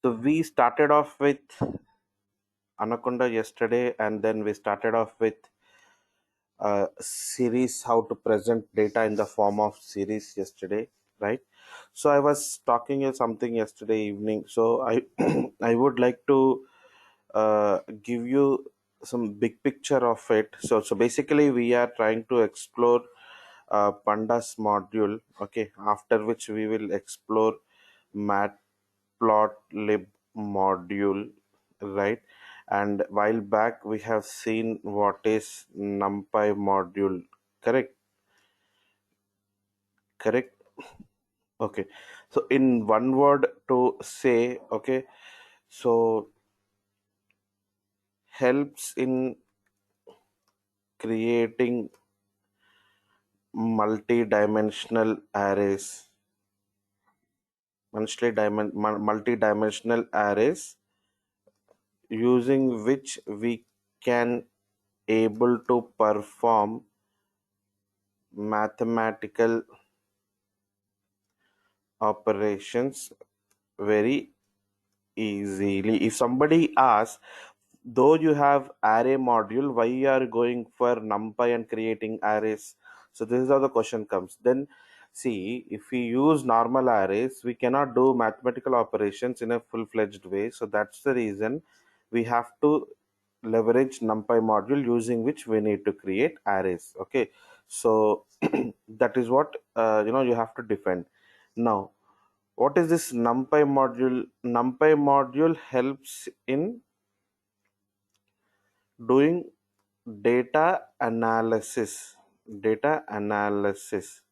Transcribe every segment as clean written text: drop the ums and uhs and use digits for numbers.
So we started off with Anaconda yesterday, and then we started off with a series how to present data in the form of series yesterday, right? So I was talking you something yesterday evening. So I I would like to give you some big picture of it. So basically we are trying to explore pandas module, okay, after which we will explore matplotlib module, right? And while back we have seen what is numpy module, correct? Correct. Okay, so in one word to say, okay, so helps in creating multi-dimensional arrays, multi-dimensional arrays, using which we can able to perform mathematical operations very easily. If somebody asks, though you have array module, why you are going for numpy and creating arrays? So this is how the question comes. Then see, if we use normal arrays, we cannot do mathematical operations in a full-fledged way. So that's the reason we have to leverage numpy module, using which we need to create arrays. Okay, so that is what you have to defend. Now what is this numpy module? Numpy module helps in doing data analysis, data analysis,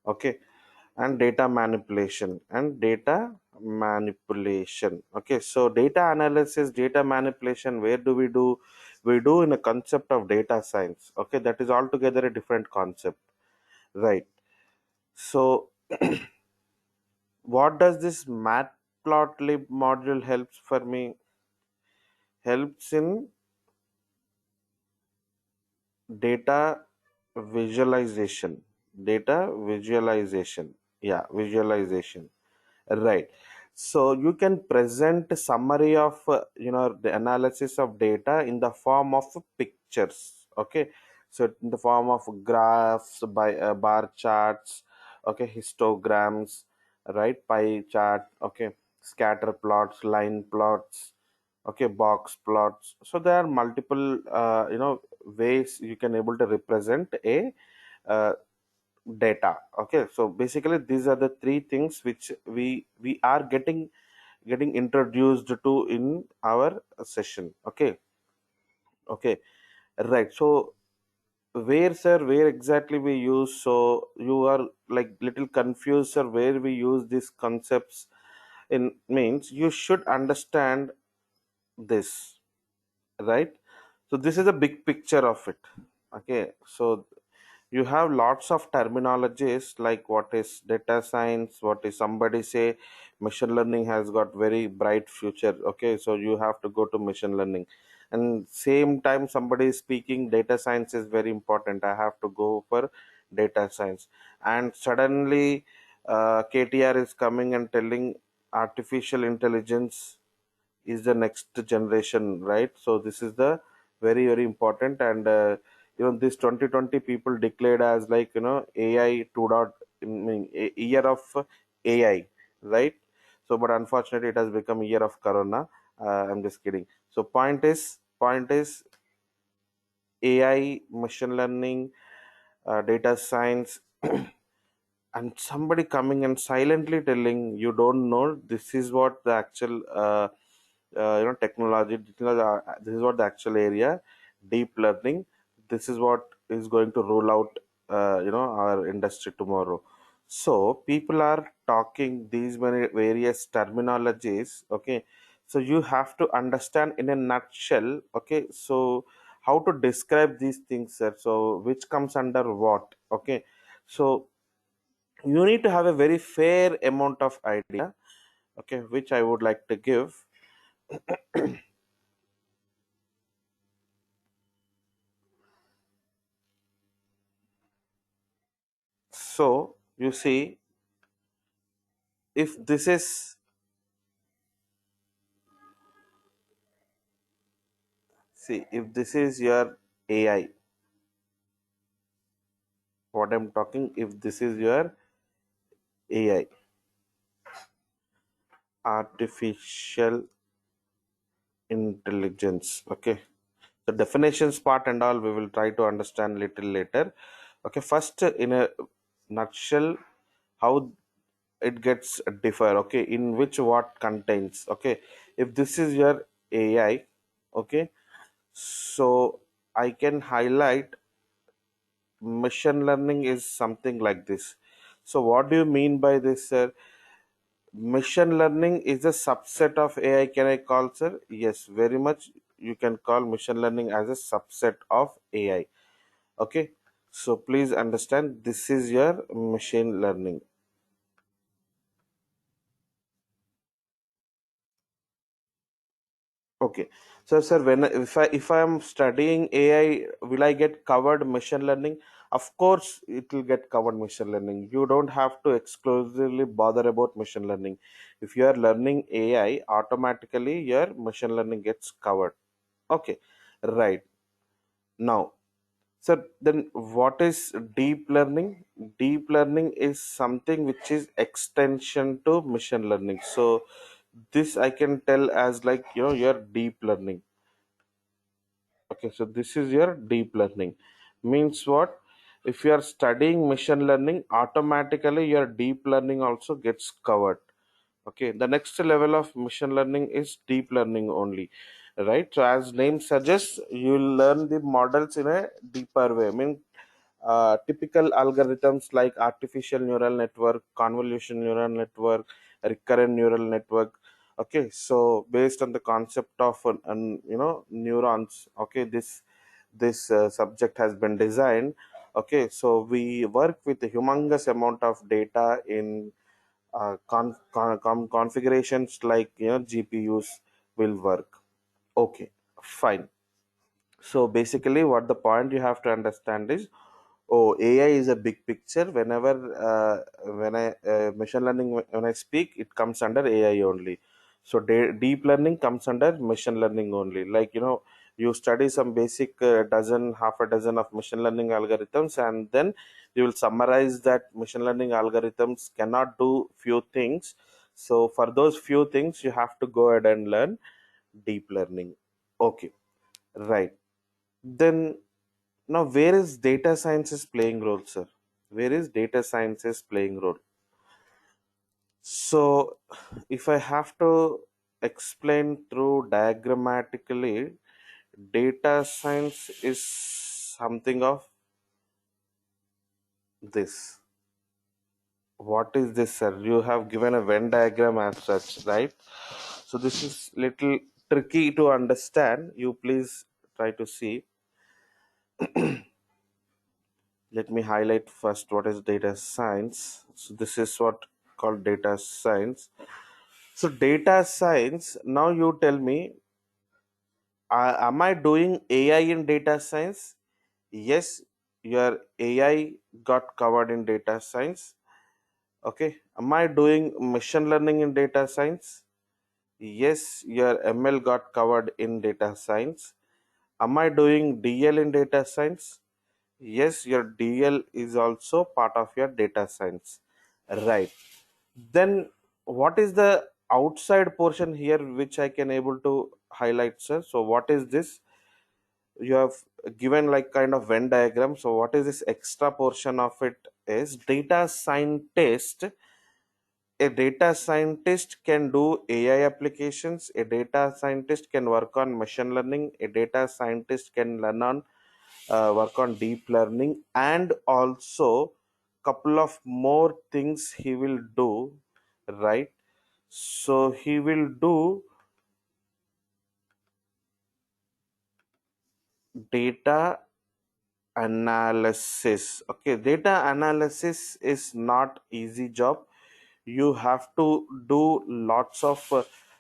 okay, and data manipulation. Okay, so data analysis, data manipulation, where do we do? We do in a concept of data science. Okay, that is altogether a different concept, right? So what does this matplotlib module helps for me? Helps in data visualization, data visualization, yeah, visualization, right? So you can present summary of the analysis of data in the form of pictures, okay? So in the form of graphs, by bar charts, okay, histograms, right, pie chart, okay, scatter plots, line plots, okay, box plots. So there are multiple ways you can able to represent a uh, data. Okay, so basically these are the three things which we are getting introduced to in our session. Okay, okay, right. So where, sir, where exactly we use? So you are like little confused, sir, where we use these concepts in, means you should understand this, right? So this is a big picture of it. Okay, so you have lots of terminologies like what is data science, what is, somebody say machine learning has got very bright future. Okay, so you have to go to machine learning, and same time somebody is speaking data science is very important, I have to go for data science. And suddenly KTR is coming and telling artificial intelligence is the next generation, right? So this is the very very important. And this 2020 people declared as like AI 2 dot, I mean, year of AI, right? So but unfortunately it has become year of corona. I'm just kidding. So point is AI, machine learning, data science, and somebody coming and silently telling you don't know, this is what the actual technology, this is what the actual area, deep learning, this is what is going to roll out our industry tomorrow. So people are talking these many various terminologies, okay? So you have to understand in a nutshell, okay? So how to describe these things, sir? So which comes under what, okay? So you need to have a very fair amount of idea, okay, which I would like to give. So you see, if this is See, if this is your AI, what I'm talking, if this is your AI, artificial intelligence. Okay, the definitions part and all we will try to understand little later. Okay, first in a nutshell, how it gets differ. Okay, in which what contains. Okay, if this is your AI, okay, so I can highlight machine learning is something like this. So what do you mean by this, sir? Machine learning is a subset of AI. Can I call, sir? Yes, very much. You can call machine learning as a subset of AI. Okay, so please understand this is your machine learning. Okay, so sir, when if I am studying AI, will I get covered machine learning? Of course, it will get covered machine learning. You don't have to exclusively bother about machine learning. If you are learning AI, automatically your machine learning gets covered. Okay, right. Now, so then what is deep learning? Deep learning is something which is extension to machine learning. So this I can tell as like your deep learning. Okay, so this is your deep learning. Means what? If you are studying machine learning, automatically your deep learning also gets covered. Okay, the next level of machine learning is deep learning only, right? So as name suggests, you will learn the models in a deeper way. I mean, typical algorithms like artificial neural network, convolution neural network, recurrent neural network. Okay, so based on the concept of neurons. Okay, this subject has been designed. Okay, so we work with a humongous amount of data in configurations like GPUs will work. Okay, fine. So basically, what the point you have to understand is, oh, AI is a big picture. Whenever when I machine learning when I speak, it comes under AI only. So deep learning comes under machine learning only. Like you study some basic dozen, half a dozen of machine learning algorithms, and then you will summarize that machine learning algorithms cannot do few things. So for those few things, you have to go ahead and learn deep learning. Okay, right. Then now, where is data sciences playing role, sir? Where is data sciences playing role? So, if I have to explain through diagrammatically, data science is something of this. What is this, sir? You have given a Venn diagram as such, right? So this is little tricky to understand. You please try to see. Let me highlight first what is data science. So this is what called data science. So data science, now you tell me, am I doing AI in data science? Yes, your AI got covered in data science. Okay. Am I doing machine learning in data science? Yes, your ML got covered in data science. Am I doing DL in data science? Yes, your DL is also part of your data science. Right. Then what is the outside portion here which I can able to highlight, sir? So what is this? You have given like kind of Venn diagram. So what is this extra portion of it is data scientist. A data scientist can do AI applications. A data scientist can work on machine learning. A data scientist can learn on work on deep learning, and also couple of more things he will do, right? So he will do data analysis. Okay, data analysis is not easy job. You have to do lots of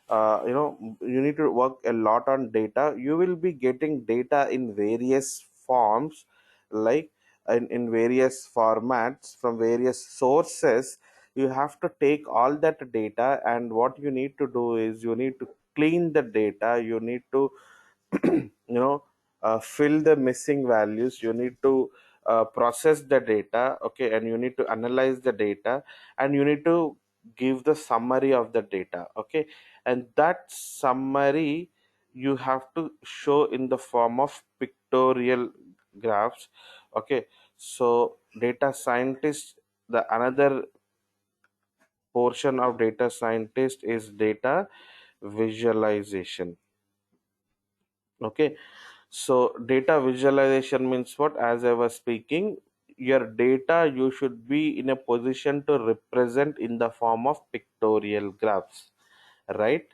you need to work a lot on data. You will be getting data in various forms, like in various formats from various sources. You have to take all that data, and what you need to do is you need to clean the data. You need to fill the missing values. You need to process the data, okay, and you need to analyze the data, and you need to give the summary of the data, okay, and that summary you have to show in the form of pictorial graphs, okay. So data scientist, the another portion of data scientist is data visualization, okay. So data visualization means what? As I was speaking, your data you should be in a position to represent in the form of pictorial graphs, right?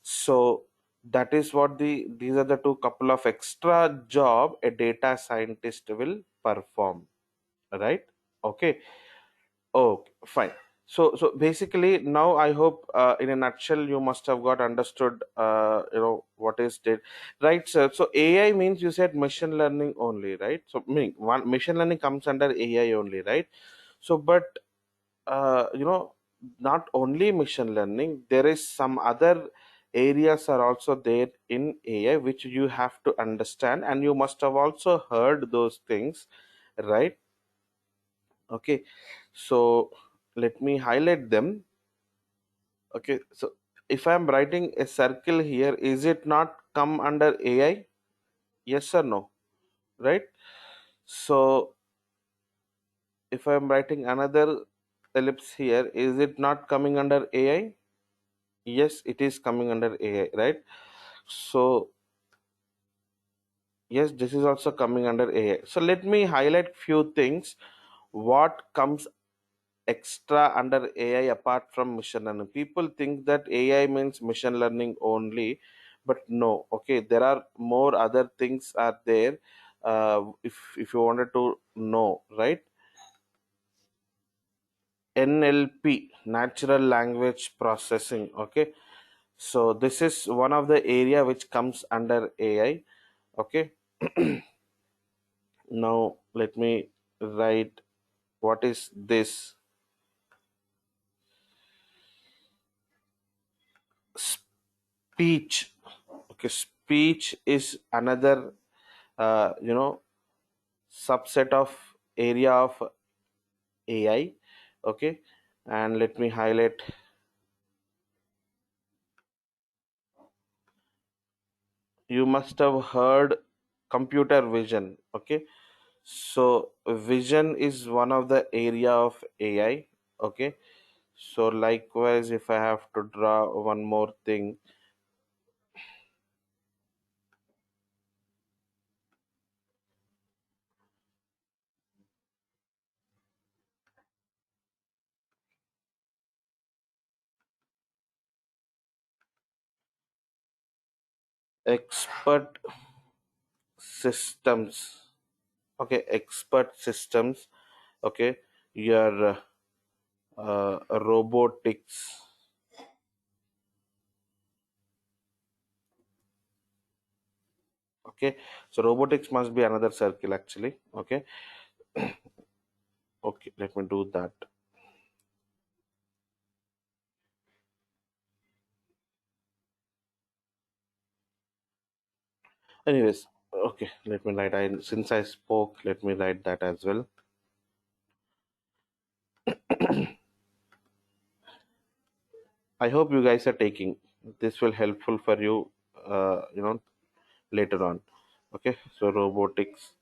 So that is what these are the two couple of extra job a data scientist will perform, right? Okay. Okay, fine. So basically, now I hope, in a nutshell, you must have got understood, what is it, right, sir? So AI means you said machine learning only, right? So meaning one machine learning comes under AI only, right? So, but not only machine learning, there is some other areas are also there in AI which you have to understand, and you must have also heard those things, right? Okay, so let me highlight them. Okay, so if I'm writing a circle here, is it not come under AI? Yes or no? Right? So if I'm writing another ellipse here, is it not coming under AI? Yes, it is coming under AI, right? So yes, this is also coming under AI. So let me highlight few things. What comes extra under AI apart from machine learning? People think that AI means machine learning only, but no. Okay, there are more other things are there. If you wanted to know, right? NLP, natural language processing. Okay, so this is one of the area which comes under AI. Okay, now let me write what is this. Speech. Okay, speech is another subset of area of AI. Okay, and let me highlight. You must have heard computer vision. Okay, so vision is one of the area of AI. Okay, so likewise, if I have to draw one more thing, expert systems. Okay, expert systems. Okay, your robotics. Okay, so robotics must be another circle actually. Okay, okay, let me do that. Anyways, okay, let me write. Since I spoke, let me write that as well. I hope you guys are taking this will helpful for you, later on. Okay, so robotics.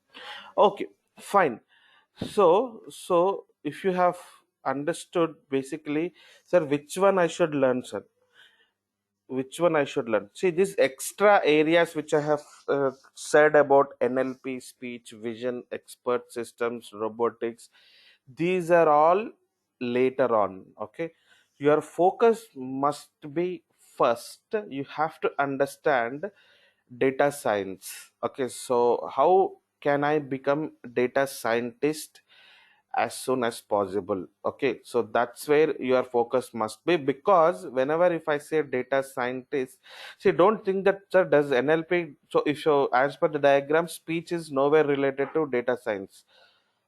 Okay, fine. So if you have understood basically, sir, which one I should learn, sir? Which one I should learn? See, these extra areas which I have said about NLP, speech, vision, expert systems, robotics, these are all later on. Okay, your focus must be first. You have to understand data science. Okay, so how can I become data scientist as soon as possible? Okay, so that's where your focus must be, because whenever if I say data scientist, see, don't think that, sir, does NLP. So if you, as per the diagram, speech is nowhere related to data science.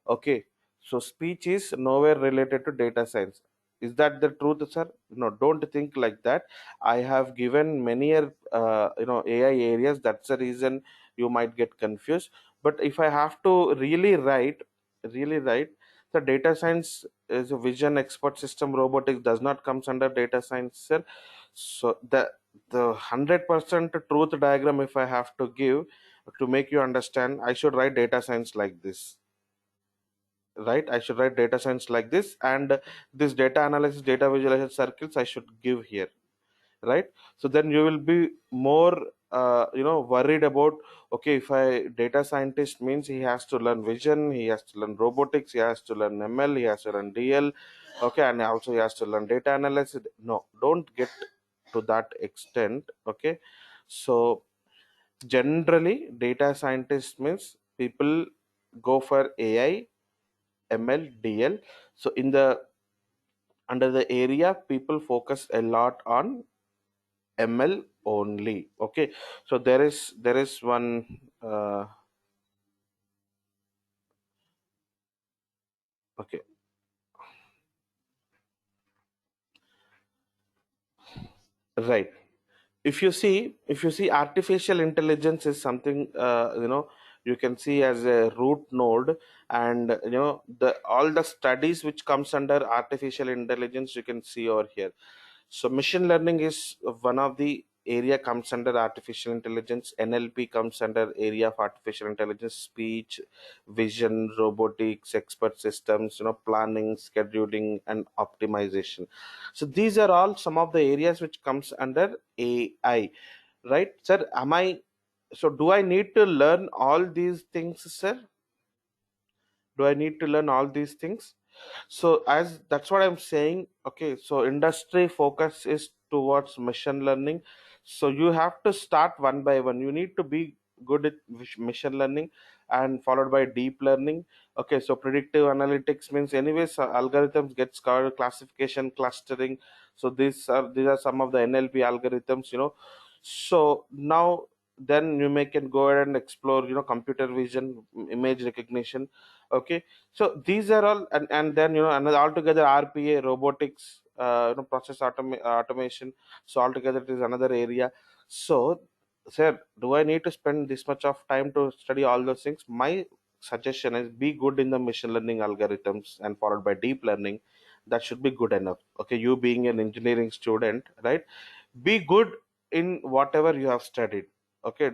Okay, so speech is nowhere related to data science. Is that the truth, sir? No, don't think like that. I have given many AI areas. That's the reason you might get confused. But if I have to really write, the data science is a vision, expert system, robotics does not comes under data science, sir. So the 100% truth diagram, if I have to give to make you understand, I should write data science like this, right? I should write data science like this, and this data analysis, data visualization circles I should give here, right? So then you will be more worried about, okay, if I data scientist means he has to learn vision, he has to learn robotics, he has to learn ML, he has to learn DL, okay, and also he has to learn data analysis. No, don't get to that extent, okay? So generally data scientist means people go for AI, ML, DL. So in the under the area, people focus a lot on ML only. Okay, so there is one. Okay, right. If you see artificial intelligence is something, you can see as a root node, and the all the studies which comes under artificial intelligence you can see over here. So machine learning is one of the area comes under artificial intelligence. NLP comes under area of artificial intelligence, speech, vision, robotics, expert systems, planning, scheduling, and optimization. So these are all some of the areas which comes under AI, right, sir? Am I so do I need to learn all these things, sir? Do I need to learn all these things? So as that's what I'm saying. Okay, so industry focus is towards machine learning. So you have to start one by one. You need to be good at machine learning, and followed by deep learning. Okay, so predictive analytics means anyways, algorithms gets covered, classification, clustering. So these are some of the NLP algorithms, so now then you may can go ahead and explore, computer vision, image recognition. Okay, so these are all, and then another altogether RPA, robotics, process automation. So altogether it is another area. So, sir, do I need to spend this much of time to study all those things? My suggestion is be good in the machine learning algorithms and followed by deep learning. That should be good enough. Okay, you being an engineering student, right? Be good in whatever you have studied. Okay,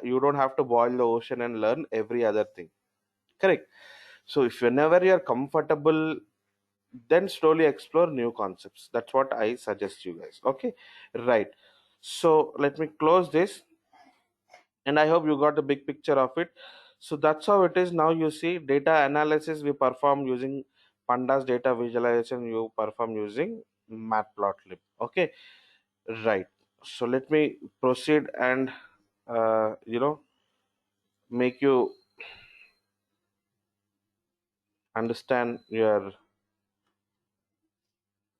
you don't have to boil the ocean and learn every other thing. Correct. So if whenever you're comfortable, then slowly explore new concepts. That's what I suggest you guys. Okay, right. So let me close this, and I hope you got a big picture of it. So that's how it is. Now you see data analysis we perform using pandas, data visualization you perform using matplotlib. Okay, right. So let me proceed and make you understand your.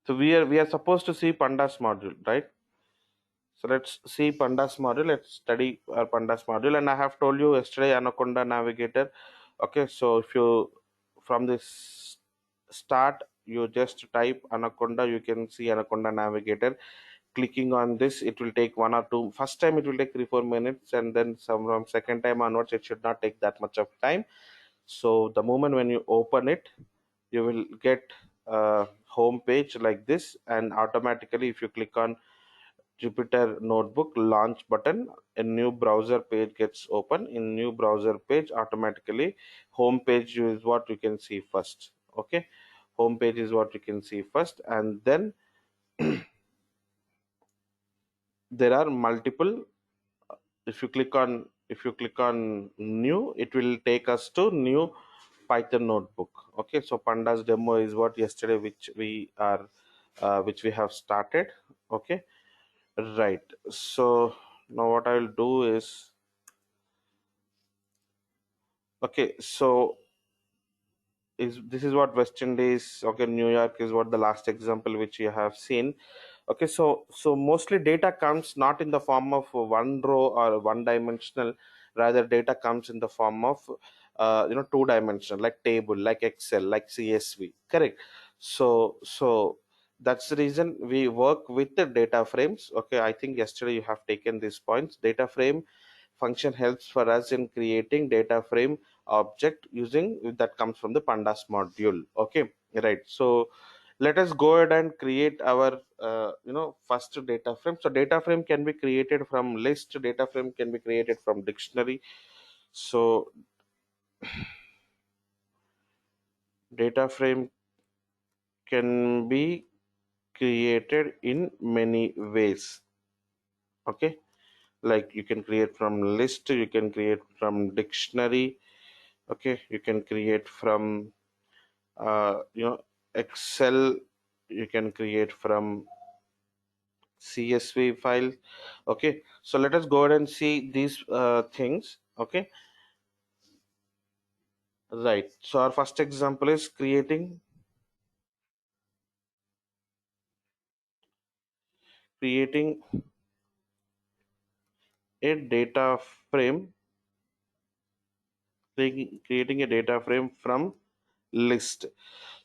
So we are supposed to see pandas module, right? So let's see pandas module. Let's study our pandas module. And I have told you yesterday Anaconda Navigator. Okay, so if you from this start you just type Anaconda, you can see Anaconda Navigator. Clicking on this, it will take 1 or 2. First time it will take 3-4 minutes, and then some from second time onwards it should not take that much of time. So the moment when you open it, you will get a home page like this, and automatically if you click on Jupyter Notebook launch button, a new browser page gets open. In new browser page, automatically home page is what you can see first. Okay, home page is what you can see first, and then there are multiple. If you click on new, it will take us to new Python notebook. Okay, so pandas demo is what yesterday which we have started. Okay, right. So now what I will do is, okay, so is this is what West Indies, okay, New York is what the last example which you have seen. Okay, so mostly data comes not in the form of one row or one dimensional, rather data comes in the form of two dimensional, like table, like Excel, like CSV. Correct. So That's the reason we work with the data frames. Okay, I think yesterday you have taken these points. Data frame function helps for us in creating data frame object using that comes from the pandas module. Okay, right. So let us go ahead and create our first data frame. So data frame can be created from list, data frame can be created from dictionary. So data frame can be created in many ways. Okay, like you can create from list, you can create from dictionary. Okay, you can create from excel, you can create from csv file. Okay, so let us go ahead and see these things. Okay, right. So our first example is creating a data frame, creating a data frame from list.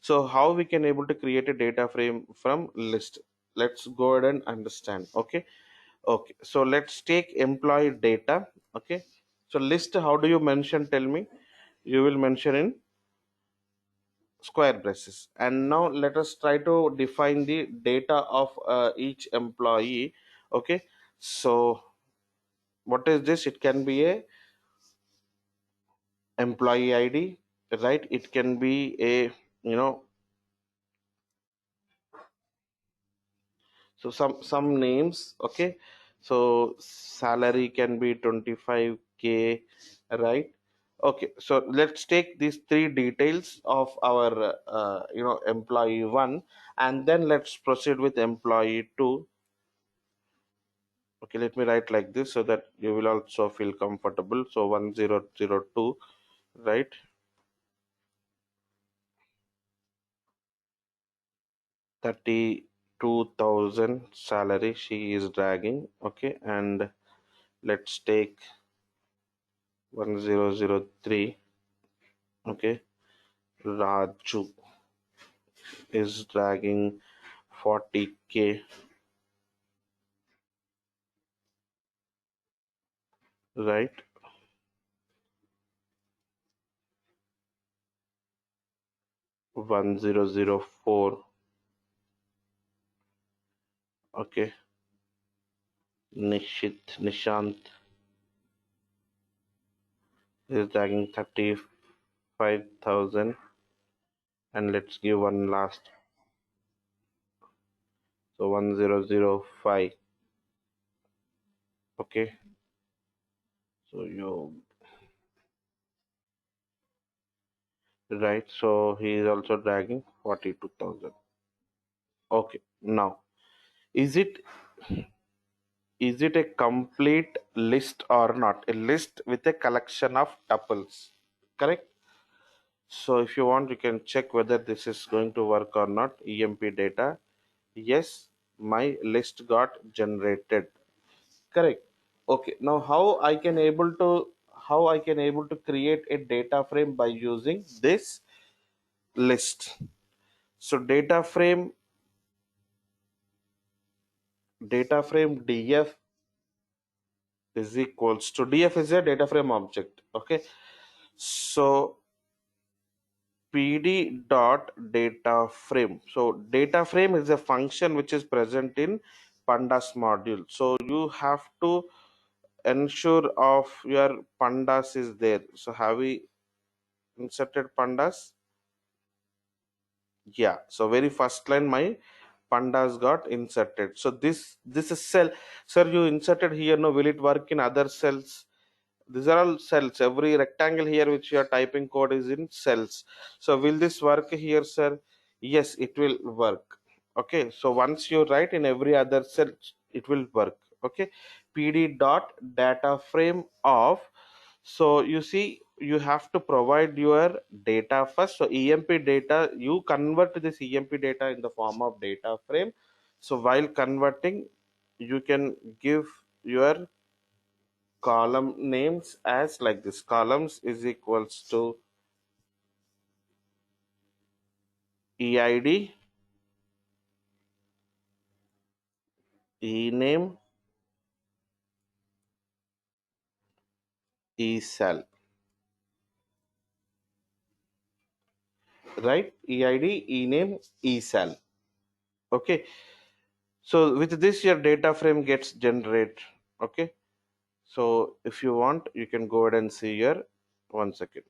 So how we can able to create a data frame from list? Let's go ahead and understand. Okay, okay, so let's take employee data. Okay, so list, how do you mention, tell me? You will mention in square braces. And now let us try to define the data of each employee. Okay, so what is this? It can be a employee id, right? It can be a, you know so some names. Okay, so salary can be 25K, right? Okay, so let's take these three details of our employee one, and then let's proceed with employee two. Okay, let me write like this so that you will also feel comfortable. So 1002, right? 32,000 salary she is dragging. Okay, and let's take 1003. Okay, Raju is dragging 40K, right? 1004. Okay, Nishant is dragging 35,000, and let's give one last. So 1005. Okay, so you, right? So he is also dragging 42,000. Okay, now is it a complete list or not? A list with a collection of tuples, correct? So if you want, you can check whether this is going to work or not. EMP data. Yes, my list got generated. Correct. Okay. Now how I can able to create a data frame by using this list. So data frame df is equals to, df is a data frame object. Okay. So pd dot data frame. So data frame is a function which is present in pandas module. So you have to ensure of your pandas is there. So have we inserted pandas? Yeah, so very first line my pandas got inserted. So this is cell. Sir, you inserted here, no, will it work in other cells? These are all cells. Every rectangle here which you are typing code is in cells. So will this work here, sir? Yes, it will work. Okay, so once you write in every other cell, it will work. Okay, pd dot data frame of. So you see, you have to provide your data first. So emp data, you convert this emp data in the form of data frame. So while converting, you can give your column names as like this. Columns is equals to eid ename ecell, right? Eid ename ecell. Okay, so with this your data frame gets generated. Okay, so if you want you can go ahead and see here. One second.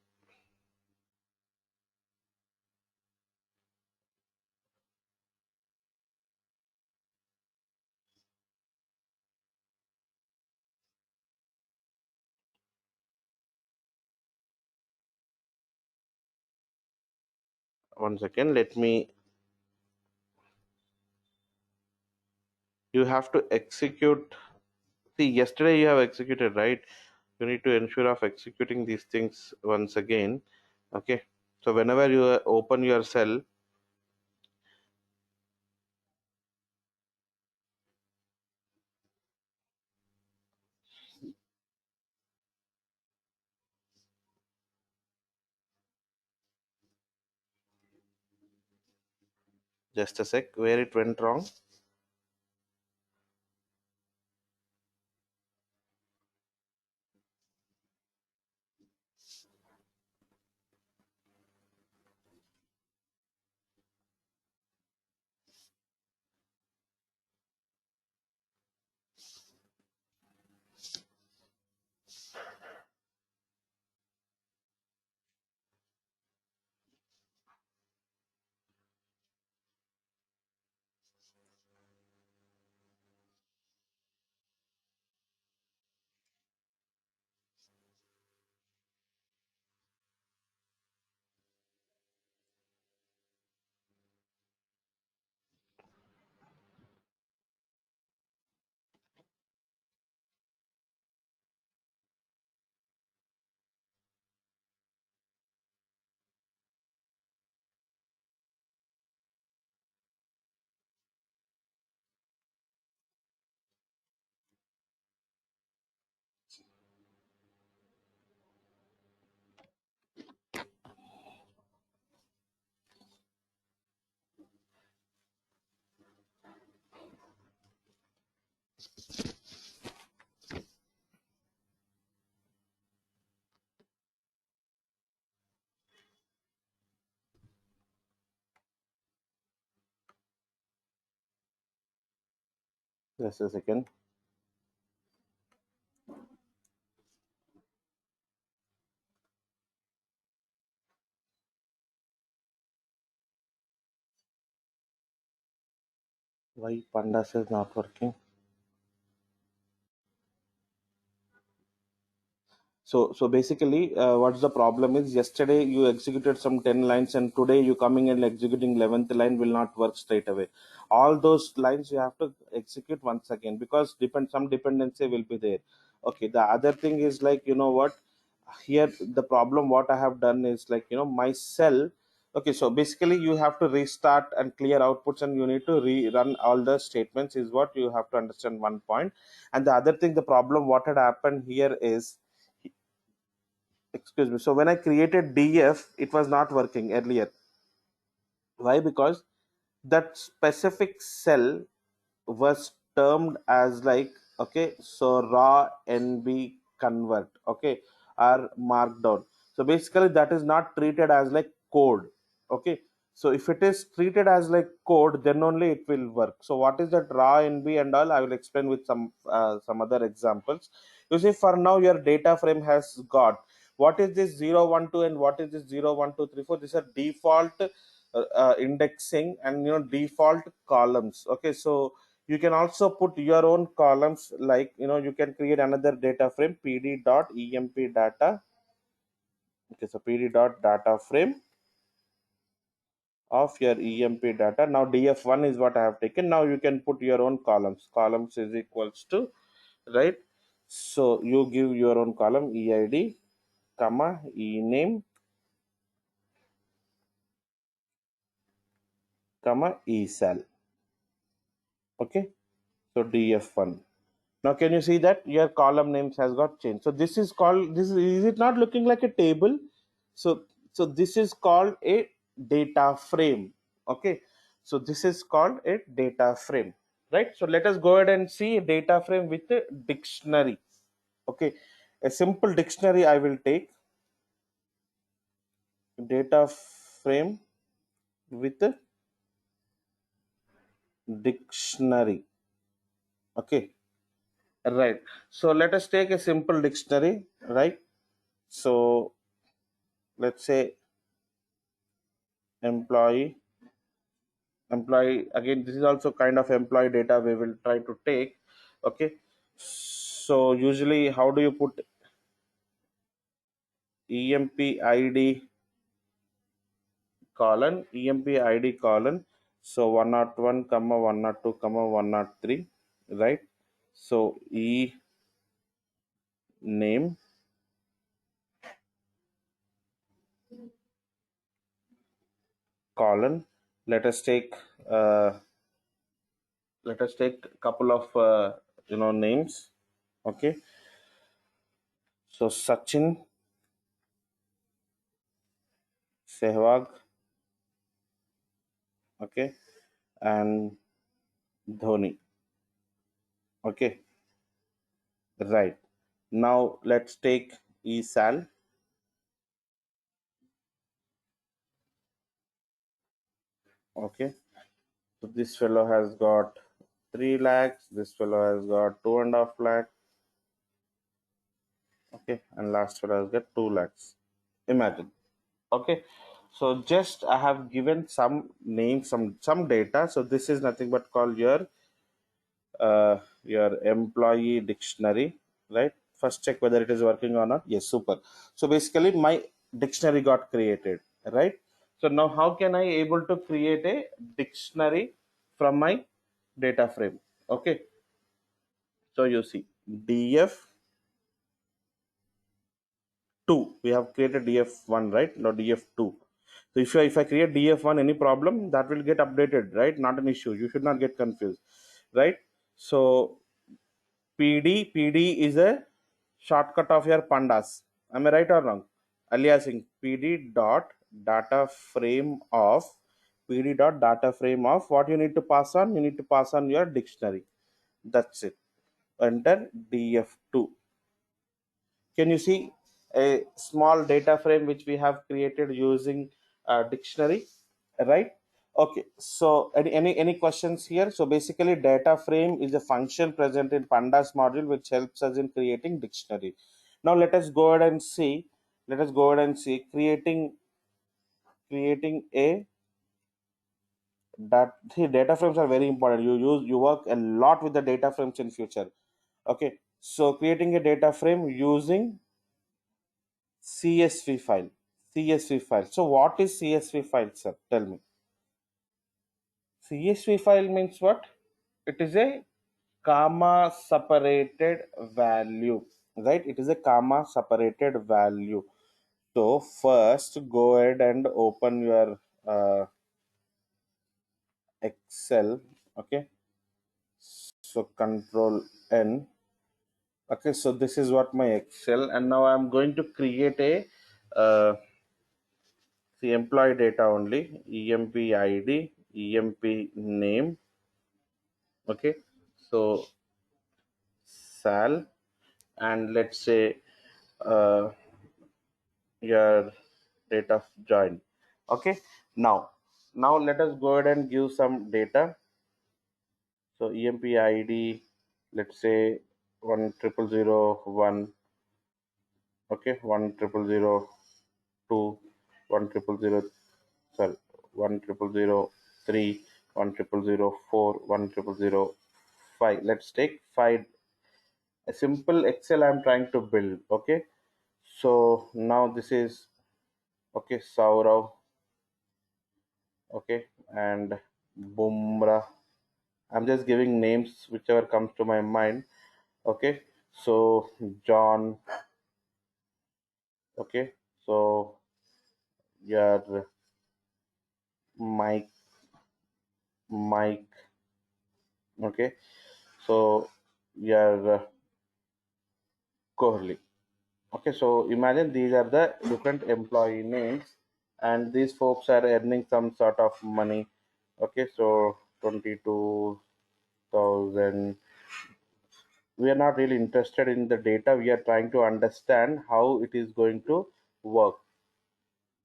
One second, let me. You have to execute. See, yesterday you have executed, right? You need to ensure of executing these things once again. Okay, so whenever you open your cell, just a sec, where it went wrong. Just a second. Why pandas is not working? So basically, what's the problem is yesterday you executed some 10 lines and today you coming and executing 11th line will not work straight away. All those lines you have to execute once again because some dependency will be there. Okay, the other thing is like, you know what, here the problem what I have done is like, you know, my cell. Okay, so basically you have to restart and clear outputs and you need to rerun all the statements is what you have to understand one point. And the other thing, the problem what had happened here is, excuse me, so when I created df it was not working earlier. Why? Because that specific cell was termed as like, okay, so raw nb convert, okay, or markdown. So basically that is not treated as like code. Okay, so if it is treated as like code then only it will work. So what is that raw nb and all, I will explain with some other examples. You see, for now your data frame has got what is this 012 and what is this 01234. These are default indexing and, you know, default columns. Okay, so you can also put your own columns, like, you know, you can create another data frame pd dot emp data. Okay, so pd dot data frame of your emp data. Now df1 is what I have taken. Now you can put your own columns is equals to, right? So you give your own column eid comma ename comma ecell. Okay, so df1. Now can you see that your column names has got changed? So this is called, this is it not looking like a table? So this is called a data frame. Okay, so this is called a data frame. right? So let us go ahead and see a data frame with a dictionary. Okay, a simple dictionary I will take, data frame with a dictionary. Okay, right. So let us take a simple dictionary, right? So let's say employee, employee, again this is also kind of employee data we will try to take. Okay, so usually how do you put EMP ID colon, EMP ID colon, so 101 comma 102 comma 103, right? So E name colon, let us take uh, let us take a couple of names. Okay, so Sachin, Sehwag, okay, and Dhoni. Okay, right. Now let's take Esal. Okay, so this fellow has got 3 lakhs, this fellow has got 2.5 lakhs. Okay, and last fellow has got 2 lakhs. Imagine. Okay, so just I have given some names, some data. So this is nothing but called your employee dictionary, right? First check whether it is working or not. Yes, super. So basically my dictionary got created, right? So now how can I able to create a dictionary from my data frame? Okay, so you see df2, we have created df1, right? No, df2. So if I create df1, any problem that will get updated, right? Not an issue, you should not get confused, right? So PD is a shortcut of your pandas. Am I right or wrong? Aliasing PD dot data frame of what you need to pass on? You need to pass on your dictionary. That's it. Enter df2. Can you see a small data frame which we have created using a dictionary, right? Okay, so any questions here? So basically data frame is a function present in pandas module which helps us in creating dictionary. Now let us go ahead and see, creating a data frames are very important. You work a lot with the data frames in future. Okay, so creating a data frame using CSV file. CSV file. So what is CSV file, sir? Tell me. CSV file means what? It is a comma separated value, right? It is a comma separated value. So first go ahead and open your Excel. Okay. So Control N. Okay. So this is what my Excel, and now I'm going to create a the employee data only, EMP ID, EMP name. Okay, so Sal, and let's say uh, your date of join. Okay, now let us go ahead and give some data. So EMP ID, let's say 10001. Okay, 10002, 100, sorry, 10003, 10004, 10005. Let's take 5. A simple Excel I'm trying to build. Okay, so now this is, okay, Saurav, okay, and Bumrah. I'm just giving names whichever comes to my mind. Okay, so John. Okay, so your Mike, Mike. Okay, so your Kohli. Okay, so imagine these are the different employee names, and these folks are earning some sort of money. Okay, so 22, 2000. We are not really interested in the data, we are trying to understand how it is going to work.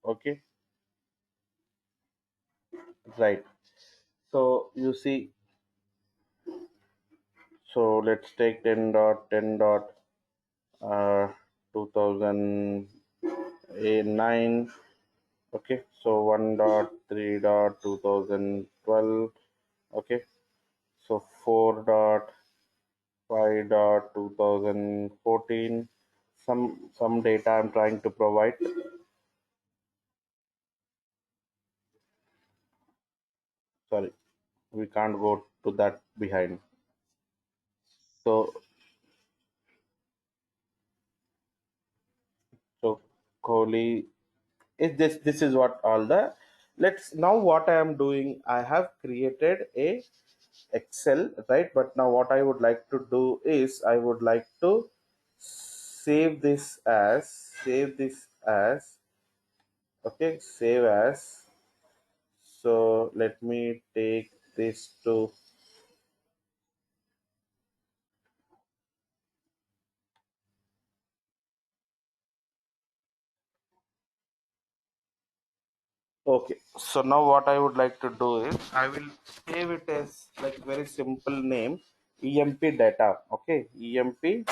Okay, right. So you see, so let's take 10 dot 10 dot 2009. Okay, so 1 dot 3 dot 2012. Okay, so 4 dot 5 dot 2014. Some data I'm trying to provide. Sorry, we can't go to that behind. So so Kohli is this is what all the, let's now what I am doing, I have created a Excel, right? But now what I would like to do is I would like to save this as, okay, save as. So let me take this to, okay. So now what I would like to do is I will save it as like very simple name, EMP data. Okay, EMP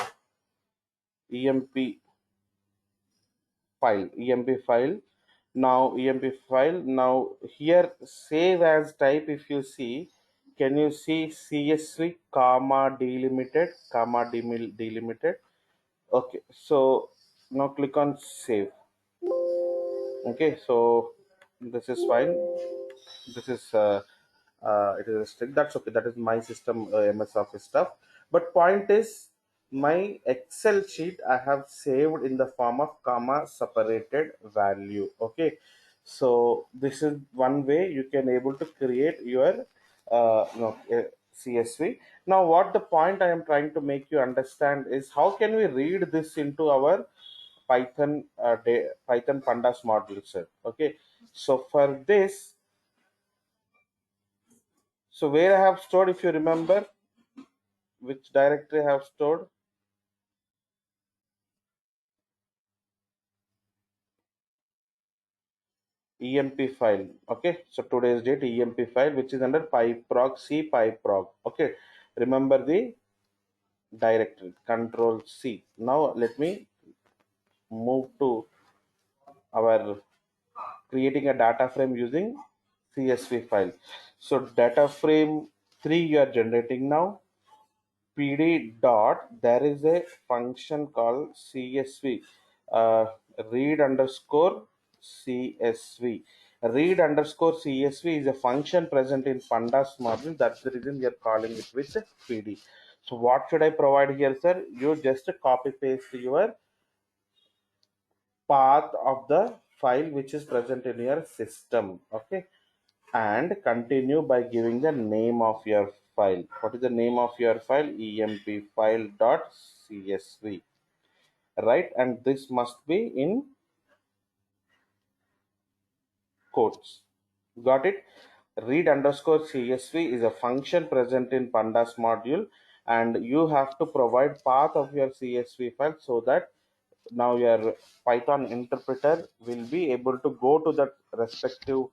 file, EMP file. Now EMP file. Now here save as type. If you see, can you see CSV comma delimited, delimited? Okay. So now click on save. Okay. So this is fine. This is it is restricted. That's okay. That is my system, MS Office stuff. But point is, my Excel sheet I have saved in the form of comma separated value. Okay, so this is one way you can able to create your CSV. Now what the point I am trying to make you understand is how can we read this into our Python pandas module set. Okay, so for this, so where I have stored, if you remember, which directory I have stored, EMP file. Okay, so today's date EMP file, which is under pyprog, C pyprog. Okay, remember the directory, Control C. Now let me move to our creating a data frame using CSV file. So data frame 3 you are generating now. PD dot, there is a function called CSV, uh, read underscore CSV. Read underscore CSV is a function present in pandas module. That's the reason we are calling it with PD. So what should I provide here, sir? You just copy paste your path of the file which is present in your system. Okay, and continue by giving the name of your file. What is the name of your file? Emp file.csv, right? And this must be in quotes. Got it? Read underscore csv is a function present in pandas module, and you have to provide path of your csv file so that now your Python interpreter will be able to go to that respective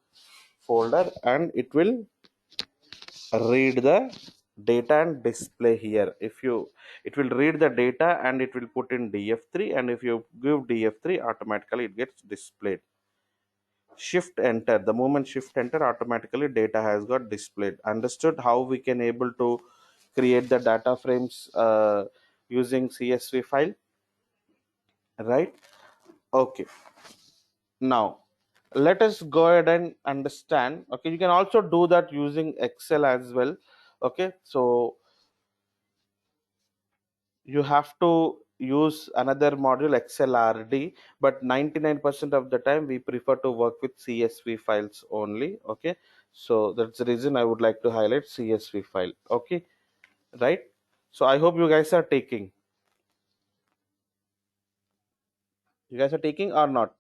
folder, and it will read the data and display here. If you, it will read the data and it will put in df3, and if you give df3, automatically it gets displayed. Shift enter, the moment shift enter, automatically data has got displayed. Understood how we can able to create the data frames using csv file, right? Okay, now let us go ahead and understand. Okay, you can also do that using excel as well. Okay, so you have to use another module xlrd, but 99% of the time we prefer to work with csv files only. Okay, so that's the reason I would like to highlight csv file. Okay, right. So I hope you guys are taking or not.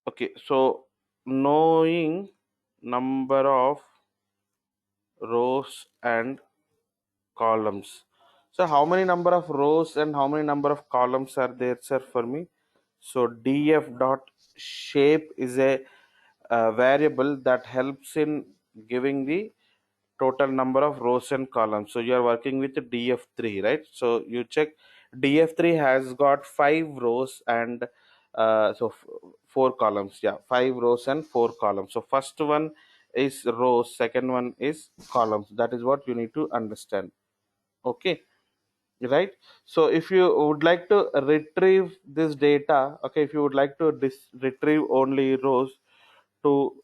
Okay, so knowing number of rows and columns. So how many number of rows and how many number of columns are there, sir, for me? So df dot shape is a variable that helps in giving the total number of rows and columns. So you are working with df3, right? So you check df3 has got 5 rows and four columns. Yeah, 5 rows and 4 columns. So first one is rows, second one is columns. That is what you need to understand. Okay, right? So if you would like to retrieve this data, okay, if you would like to retrieve only rows, to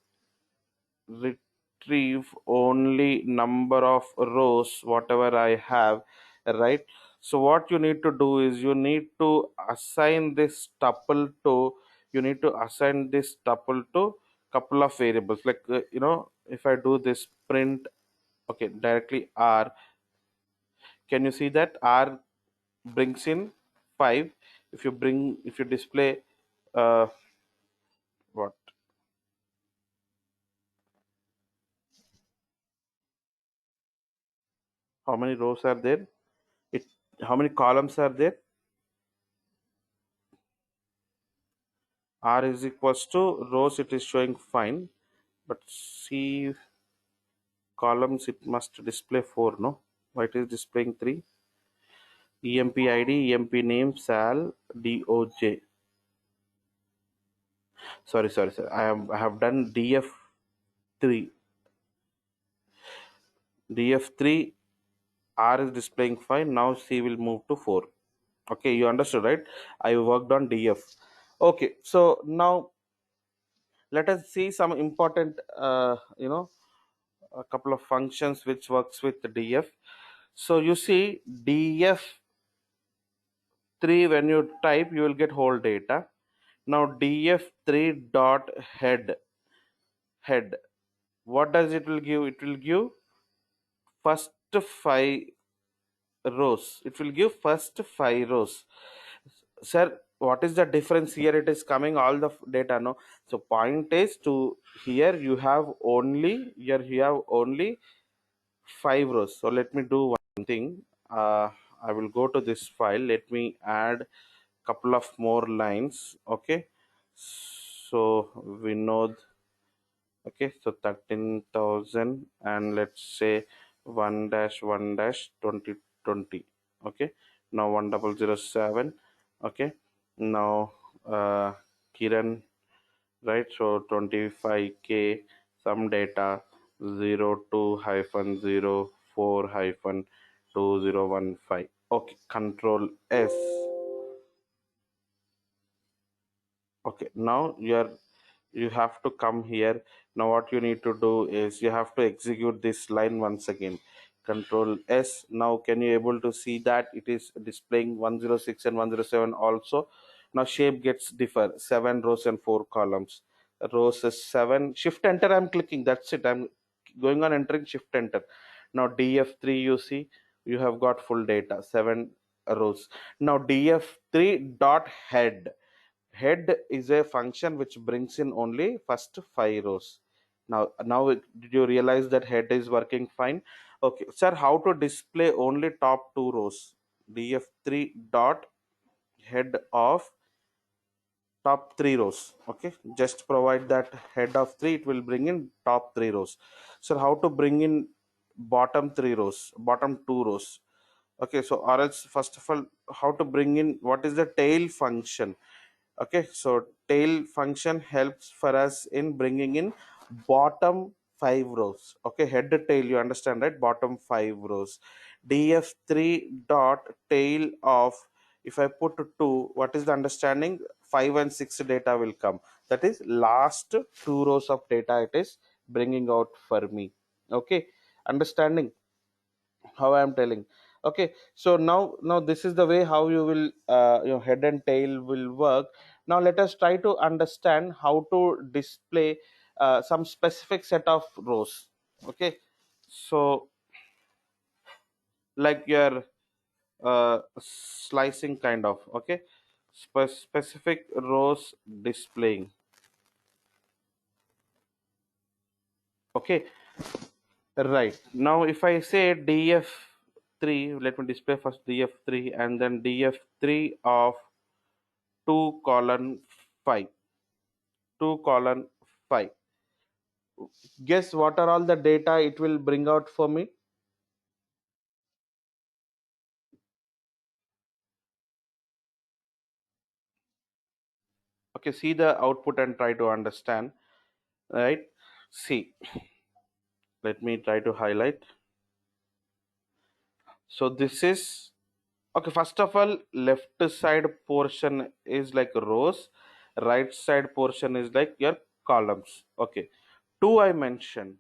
retrieve only number of rows whatever I have, right? So what you need to do is you need to assign this tuple to couple of variables, like if I do this print, okay, directly r, can you see that r brings in 5? If you display uh what how many rows are there, it how many columns are there, r is equals to rows, it is showing fine, but see columns, it must display 4, no? Why it is displaying 3? emp id, emp name, sal, doj, sorry, I have done df3, df3, r is displaying fine, now c will move to 4. Okay, you understood, right? I worked on df. Okay, so now let us see some important a couple of functions which works with df. So you see df3, when you type you will get whole data. Now df3 dot head, what does it will give? It will give first 5 rows. It will give first 5 rows. Sir, what is the difference here? It is coming all the data, no? So point is to, here you have only 5 rows. So let me do one thing. I will go to this file, let me add couple of more lines. Okay, so Vinod, okay, so 13,000 and let's say 1 dash 1 dash 2020. Okay, now 1007. Okay, now Kiran, right? So 25k some data 02 hyphen 04 hyphen 2015. Okay, control s. Okay, now you have to come here. Now what you need to do is you have to execute this line once again. Control s. Now can you able to see that it is displaying 106 and 107 also? Now shape gets differ, 7 rows and 4 columns. Rows is 7, shift enter I'm clicking, that's it, I'm going on entering, shift enter. Now df3, you see you have got full data, 7 rows. Now df3 dot head is a function which brings in only first 5 rows. Did you realize that head is working fine? Okay, sir, how to display only top 2 rows? df3 dot head of top 3 rows. Okay, just provide that head of 3, it will bring in top 3 rows. So how to bring in bottom 2 rows? Okay, so or else first of all, how to bring in, what is the tail function? Okay, so tail function helps for us in bringing in bottom 5 rows. Okay, head to tail, you understand, right? Bottom 5 rows. df3 dot tail of, if I put 2, what is the understanding? 5 and 6 data will come, that is last 2 rows of data it is bringing out for me. Okay, understanding how I am telling? Okay, so now this is the way how you will head and tail will work. Now let us try to understand how to display some specific set of rows. Okay, so like your slicing kind of, okay, specific rows displaying. Okay, right. Now if I say df3, let me display first df3 and then df3 of 2 colon 5, 2 colon 5. Guess what are all the data it will bring out for me? Okay, see the output and try to understand, right? See, let me try to highlight. So this is okay. First of all, left side portion is like rows, right side portion is like your columns. Okay, two I mentioned.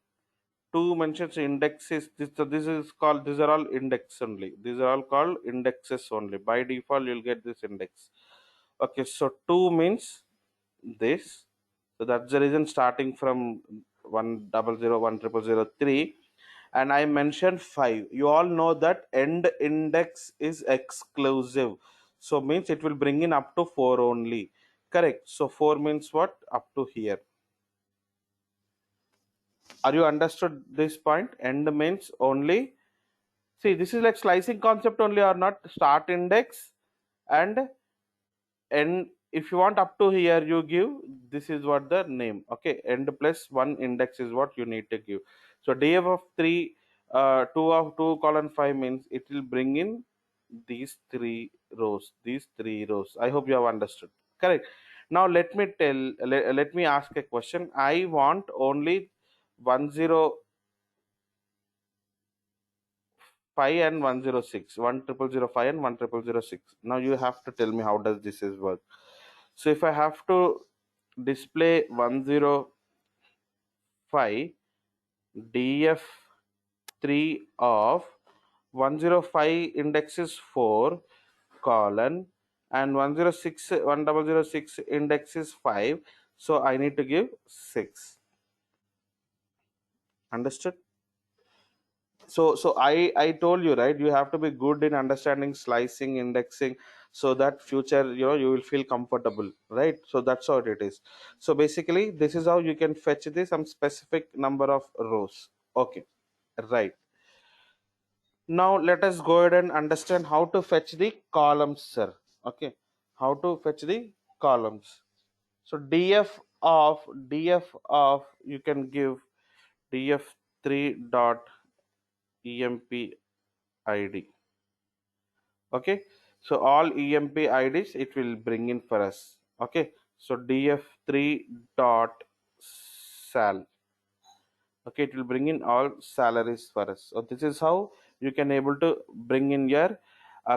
Two mentions indexes. This is called. These are all index only. These are all called indexes only. By default, you'll get this index. Okay, so two means this. So that's the reason starting from 100 1 0 0 3, and I mentioned 5. You all know that end index is exclusive. So means it will bring in up to 4 only. Correct. So 4 means what? Up to here. Are you understood this point? End means only. See, this is like slicing concept only or not. Start index and end. If you want up to here, you give this is what the name. Okay, end plus one index is what you need to give. So df of 3, 2 of 2 colon 5 means it will bring in these three rows. These three rows. I hope you have understood. Correct. Now let me ask a question. I want only 105 and 106, 10005 and 10006. Now you have to tell me how does this is work. So if I have to display 105 df3 of 105 index is 4 colon and 106 1006 index is 5, so I need to give 6. Understood? So I told you, right, you have to be good in understanding slicing, indexing, so that future you will feel comfortable, right? So that's how it is. So basically this is how you can fetch this some specific number of rows. Okay, right. Now let us go ahead and understand how to fetch the columns, sir. Okay, how to fetch the columns. So df of you can give df3 dot emp id. Okay, so all emp ids it will bring in for us. Okay, so df3 dot sal. Okay, it will bring in all salaries for us. So this is how you can able to bring in your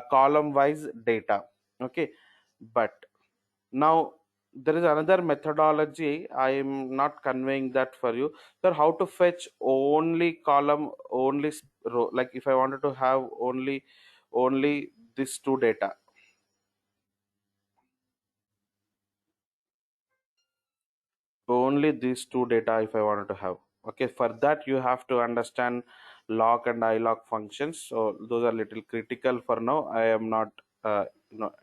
column wise data. Okay, but now there is another methodology. I am not conveying that for you, sir. How to fetch only column, only row? Like if I wanted to have only this two data, only these two data if I wanted to have. Okay, for that you have to understand lock and ilock functions. So those are little critical for now. I am not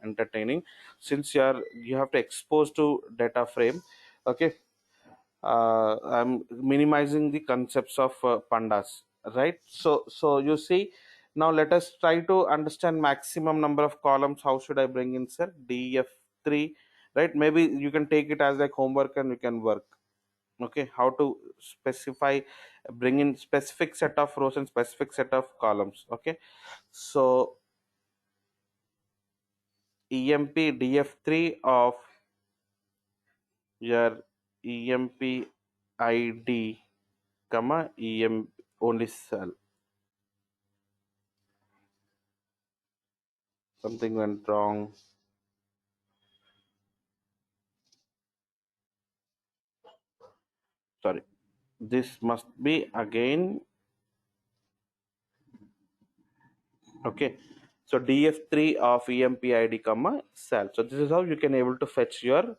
entertaining, since you have to expose to data frame. Okay, I'm minimizing the concepts of pandas, right? So you see, now let us try to understand maximum number of columns. How should I bring in, sir? df3, right? Maybe you can take it as like homework and you can work. Okay, how to specify, bring in specific set of rows and specific set of columns. Okay, so emp df3 of your emp id comma em only cell. Something went wrong. Sorry, this must be again. Okay, so df3 of emp id comma cell. So this is how you can able to fetch your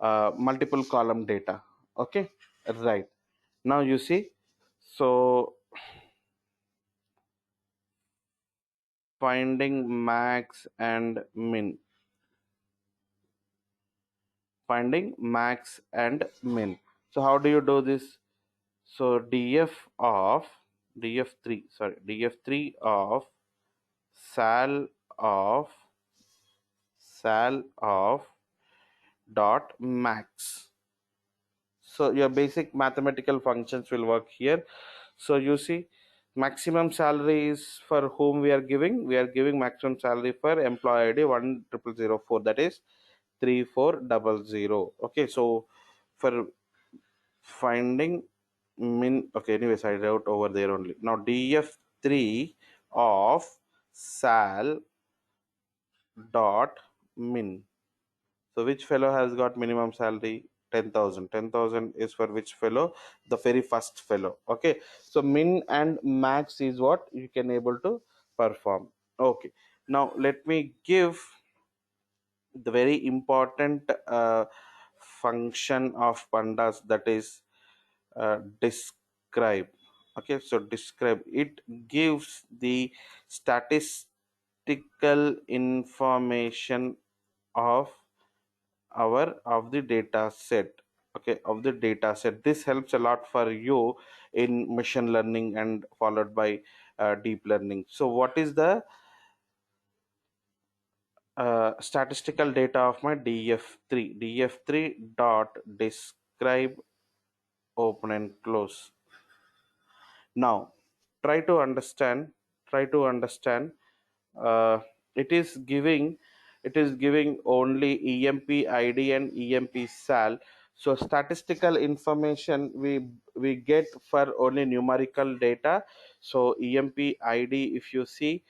multiple column data. Okay, right. Now you see, so finding max and min, finding max and min. So how do you do this? So df3 of sal of dot max. So your basic mathematical functions will work here. So you see, maximum salary is for whom we are giving. We are giving maximum salary for employee ID 10004. That is 3400. Okay, so for finding min. Okay, anyways, I wrote over there only. Now df3 of sal dot min. So which fellow has got minimum salary? 10,000. 10,000 is for which fellow? The very first fellow. Okay. So min and max is what you can able to perform. Okay. Now let me give the very important function of pandas, that is describe. Okay. So describe. It gives the statistical information of of the data set. Okay, of the data set. This helps a lot for you in machine learning and followed by deep learning. So what is the statistical data of my df3 dot describe, open and close. Now try to understand uh, it is giving only emp id and emp sal. So statistical information we get for only numerical data. So emp id, if you see,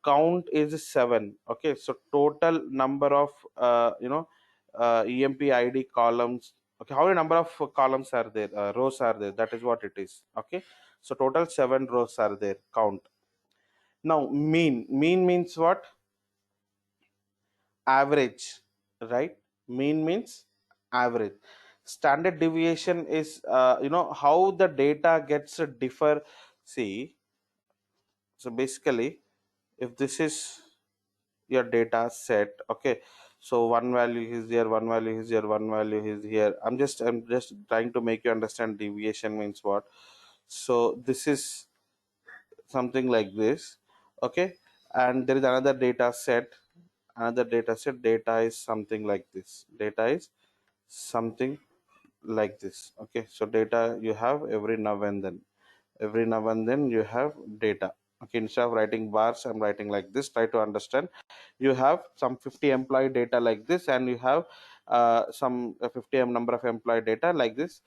count is 7. Okay, so total number of emp id columns. Okay, how many number of columns are there, rows are there, that is what it is. Okay, so total 7 rows are there, count. Now mean means what? Average, right? Mean means average. Standard deviation is how the data gets differ. See, so basically, if this is your data set, okay, so one value is here, one value is here, one value is here. I'm just trying to make you understand deviation means what. So this is something like this. Okay, and there is another data set. Data is something like this. Data is something like this. Okay, so data you have every now and then. Every now and then you have data. Okay, instead of writing bars, I'm writing like this. Try to understand. You have some 50 employee data like this, and you have some 50 number of employee data like this.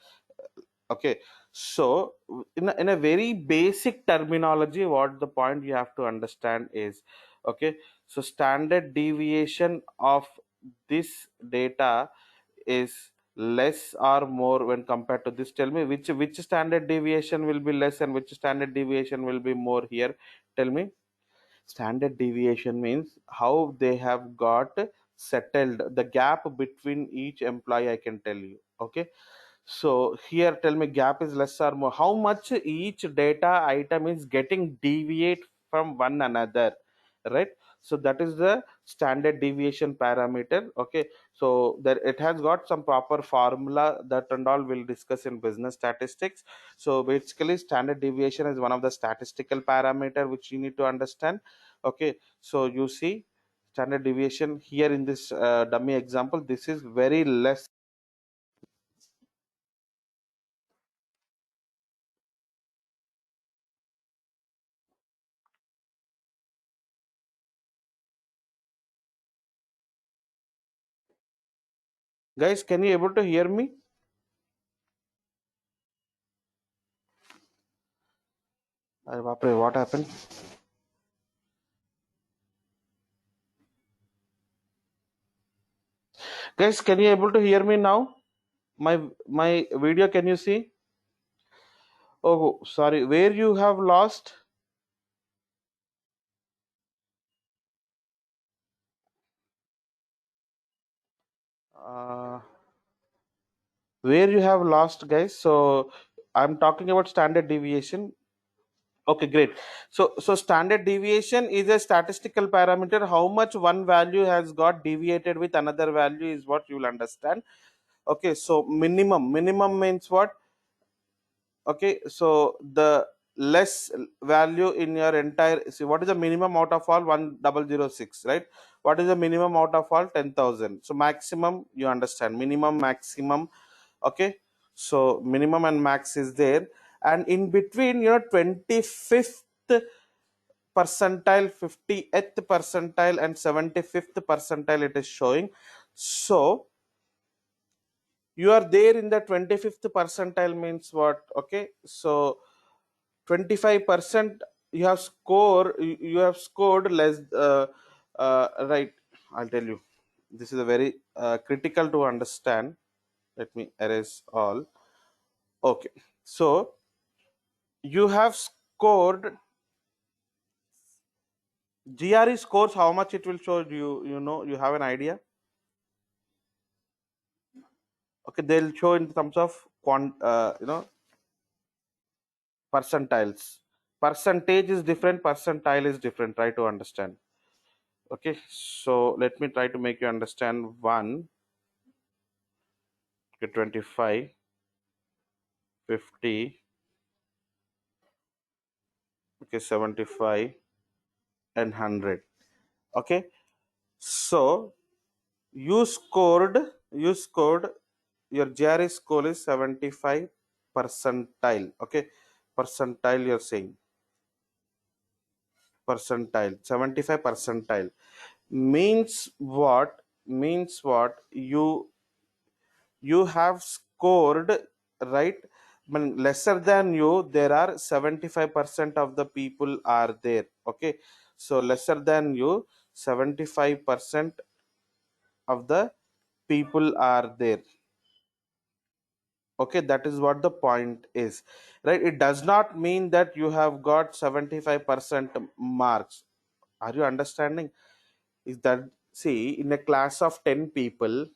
Okay, so in a very basic terminology, what the point you have to understand is, okay, so standard deviation of this data is less or more when compared to this. Tell me which standard deviation will be less and which standard deviation will be more here. Tell me. Standard deviation means how they have got settled the gap between each employee, I can tell you. Okay, so here tell me, gap is less or more, how much each data item is getting deviate from one another, right? So that is the standard deviation parameter. Okay, so that it has got some proper formula, that and all we'll discuss in business statistics. So basically standard deviation is one of the statistical parameter which you need to understand. Okay, so you see standard deviation here in this dummy example, this is very less. Guys, can you able to hear me? What happened? Guys, can you able to hear me now? My video, can you see? Oh, sorry. Where you have lost? Uh, where you have lost, guys? So I'm talking about standard deviation. Okay, great. So standard deviation is a statistical parameter. How much one value has got deviated with another value is what you will understand. Okay, so minimum means what? Okay, so the less value in your entire, see what is the minimum out of all? 1006, right? What is the minimum out of all? 10,000. So maximum, you understand, minimum, maximum. Okay, so minimum and max is there, and in between, 25th percentile, 50th percentile, and 75th percentile it is showing. So you are there in the 25th percentile means what? Okay, so 25% you have scored less, right? I'll tell you, this is a very critical to understand. Let me erase all. Okay, so you have scored GRE scores. How much it will show? You have an idea? Okay, they'll show in terms of percentiles. Percentage is different, percentile is different. Try to understand. Okay, so let me try to make you understand. One, okay, 25, 50, okay, 75, and 100. Okay, so you scored your GRE score is 75 percentile. Okay, percentile you're saying, percentile, 75 percentile means what? Means what? You have scored, right? I mean, lesser than you, there are 75% of the people are there. Okay, so lesser than you, 75% of the people are there. Okay, that is what the point is, right? It does not mean that you have got 75% marks. Are you understanding? Is that, see, in a class of 10 people,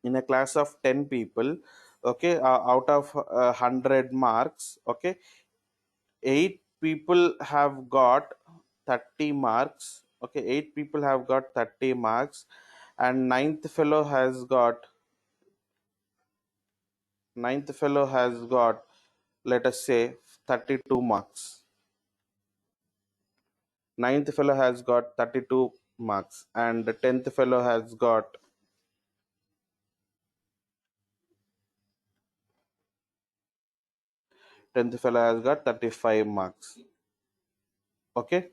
in a class of 10 people, okay, out of 100 marks, okay, 8 people have got 30 marks. Okay, 8 people have got 30 marks, and ninth fellow has got, let us say, 32 marks. Ninth fellow has got 32 marks, and the 10th fellow has got, 10th fellow has got 35 marks. Okay,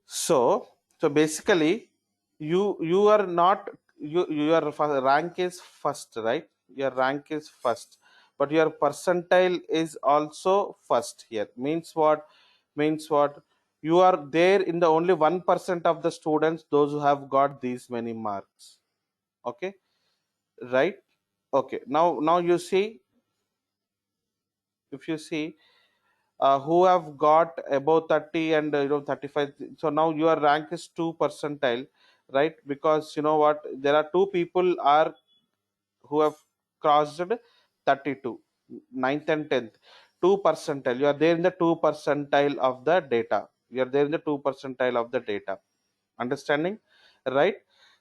so basically, you are not, your rank is first, right? Your rank is first, but your percentile is also first here. Means what? Means what? You are there in the only 1% of the students, those who have got these many marks. Okay, right? Okay, now you see, if you see, who have got above 30 and 35, so now your rank is 2 percentile, right? Because you know what, there are two people are who have crossed 32, ninth and 10th, 2 percentile. You are there in the 2 percentile of the data. You are there in the 2 percentile of the data. Understanding, right?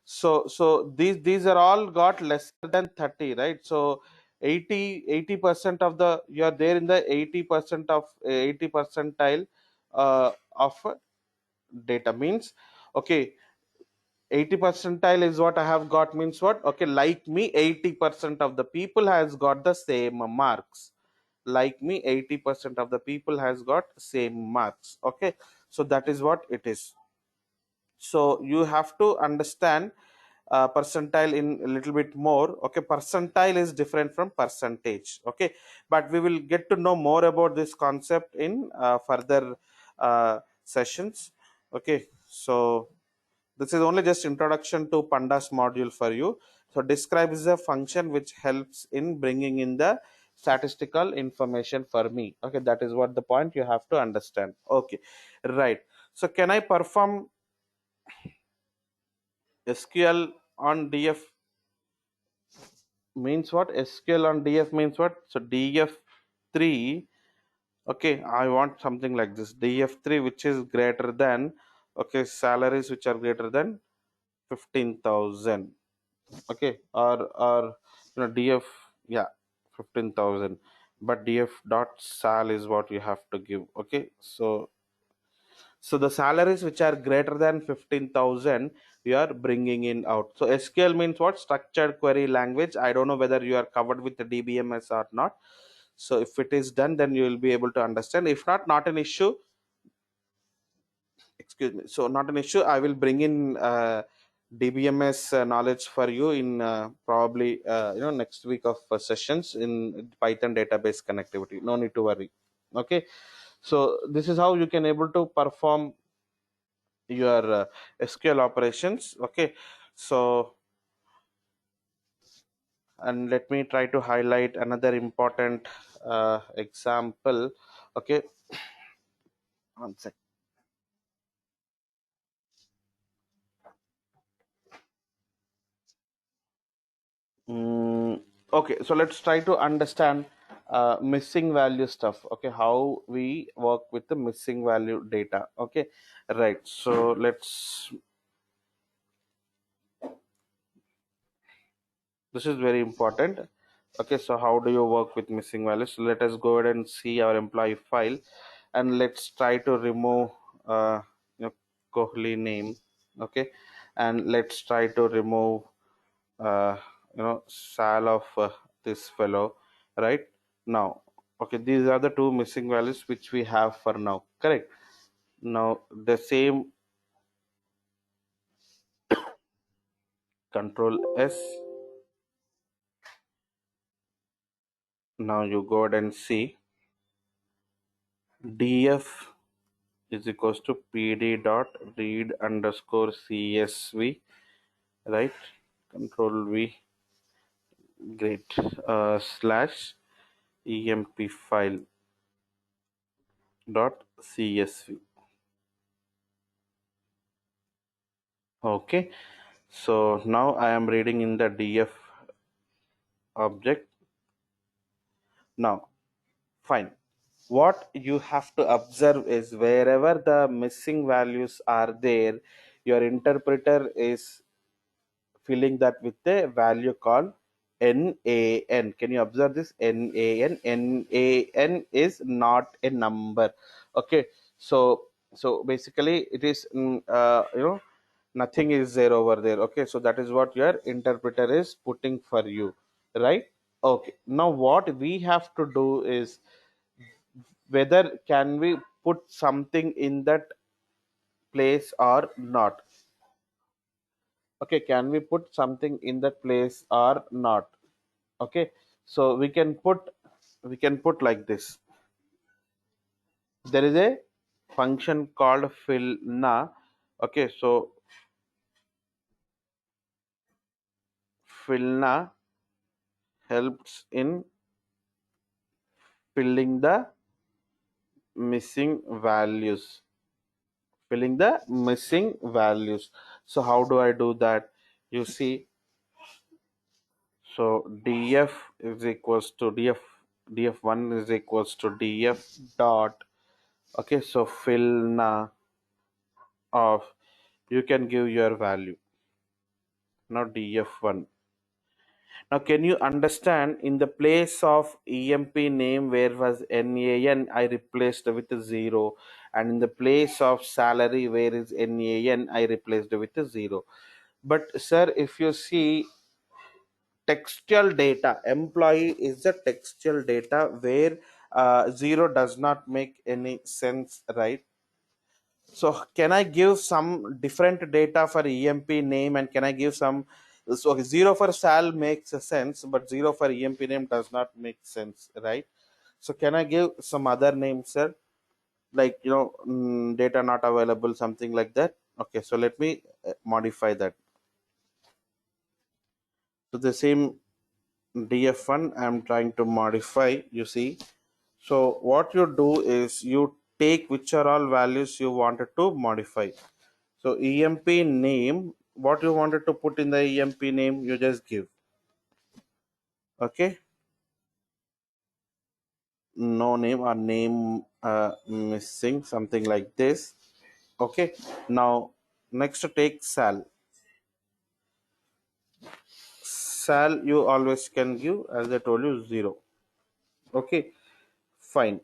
So these are all got lesser than 30, right? So 80 percent of the, you are there in the 80% of 80 percentile of data. Means, okay, 80 percentile is what I have got. Means what? Okay, like me, 80% of the people has got the same marks. Like me, 80% of the people has got same marks. Okay, so that is what it is. So you have to understand percentile in a little bit more. Okay, percentile is different from percentage. Okay, but we will get to know more about this concept in further sessions. Okay, so this is only just introduction to pandas module for you. So describe is a function which helps in bringing in the statistical information for me. Okay, that is what the point you have to understand. Okay, right. So can I perform SQL on DF? Means what? SQL on DF means what? So DF3, okay, I want something like this. DF3 which is greater than, okay, salaries which are greater than 15,000. Okay, or df, yeah, 15,000, but df dot sal is what you have to give. Okay, so the salaries which are greater than 15,000 you are bringing in out. So SQL means what? Structured query language. I don't know whether you are covered with the DBMS or not. So if it is done, then you will be able to understand. If not, not an issue. Excuse me. So not an issue. I will bring in DBMS knowledge for you in probably next week of sessions in Python database connectivity. No need to worry. Okay. So this is how you can able to perform your SQL operations. Okay, so and let me try to highlight another important example. Okay, one sec. Okay, so let's try to understand missing value stuff. Okay, how we work with the missing value data. Okay, right. So let's. This is very important. Okay, so how do you work with missing values? So let us go ahead and see our employee file, and let's try to remove uh, you know, Kohli name. Okay, and let's try to remove uh, Sal of this fellow. Right now, okay, these are the two missing values which we have for now. Correct. Now the same, Control S. Now you go ahead and see df is equals to pd dot read underscore csv, right? Control V, great, slash emp file dot csv. Okay, so now I am reading in the df object. Now fine, what you have to observe is wherever the missing values are there, your interpreter is filling that with a value called NaN. Can you observe this? NaN. NaN is not a number. Okay, so basically it is nothing is there over there. Okay, so that is what your interpreter is putting for you, right? Okay, now what we have to do is whether can we put something in that place or not. Okay, can we put something in that place or not? Okay, so we can put like this. There is a function called fillna. Okay, so fillna helps in filling the missing values, so how do I do that? You see, so df is equals to df1 is equals to df dot. Okay, so fillna of, you can give your value. Now df1. Now, can you understand in the place of EMP name where was NAN, I replaced with a 0, and in the place of salary where is NAN, I replaced with a 0. But sir, if you see textual data, employee is the textual data where 0 does not make any sense, right? So can I give some different data for EMP name, and can I give some? So okay, zero for Sal makes a sense, but zero for EMP name does not make sense, right? So can I give some other name, sir? Like data not available, something like that. Okay, so let me modify that. So the same DF1 I'm trying to modify. You see, so what you do is you take which are all values you wanted to modify. So EMP name, what you wanted to put in the EMP name, you just give. Okay, no name or name missing, something like this. Okay, now next to take Sal. sal you always can give, as I told you, 0. Okay, fine.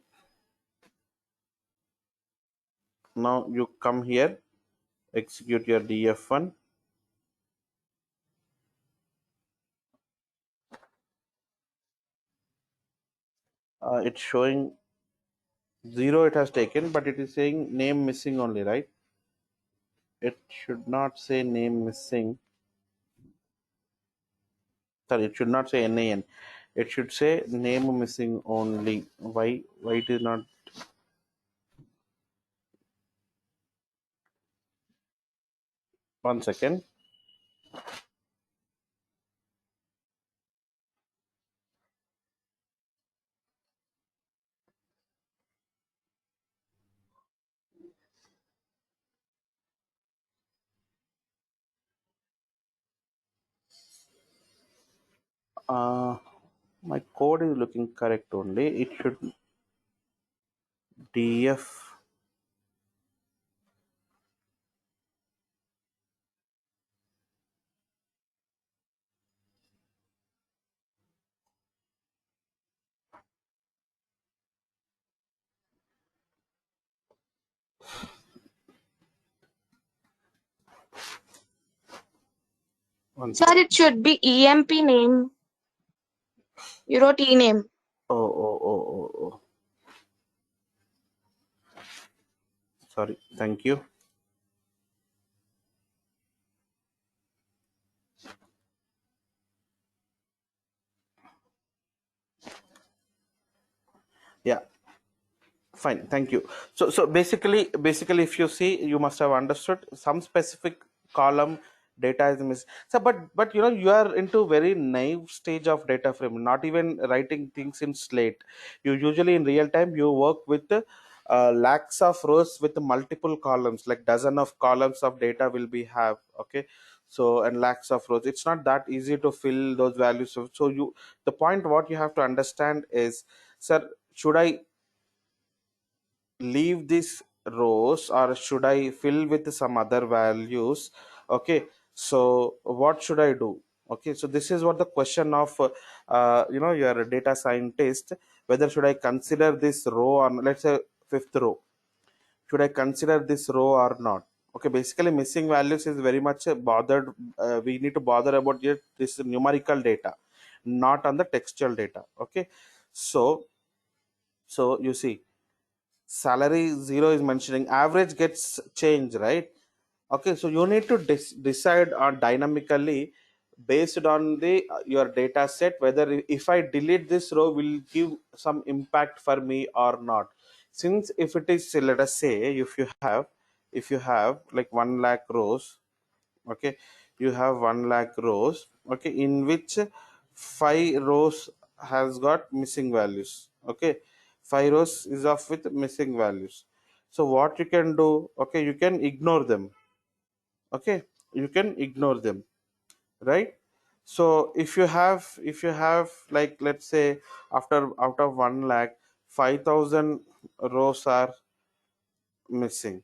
Now you come here, execute your df1. It's showing 0 it has taken, but it is saying name missing only, right? It should not say name missing. Sorry, it should not say NAN. It should say name missing only. Why it is not? One second. Uh, my code is looking correct only. It should df. One Sir, second. it should be EMP name. You wrote E name. Oh. Sorry. Thank you. Yeah. Fine, thank you. So basically, if you see, you must have understood some specific column data is missing. So, but you are into very naive stage of data frame, not even writing things in slate. You usually in real time you work with lakhs of rows with multiple columns, like dozen of columns of data will be have. Okay, so and lakhs of rows. It's not that easy to fill those values. So you the point what you have to understand is, sir, should I leave these rows or should I fill with some other values? Okay, so what should I do? Okay, so this is what the question of you're a data scientist, whether should I consider this row or let's say fifth row, should I consider this row or not? Okay, basically missing values is very much bothered. We need to bother about this numerical data, not on the textual data. Okay, so you see, salary 0 is mentioning average gets changed, right? Okay, so you need to decide on dynamically based on the your data set whether if I delete this row will give some impact for me or not. Since if it is, let us say, if you have like 1 lakh rows, okay, you have 1 lakh rows, okay, in which 5 rows has got missing values. Okay, 5 rows is off with missing values. So what you can do, okay, you can ignore them. Okay, you can ignore them, right? So if you have like let's say after out of 1 lakh 5,000 rows are missing.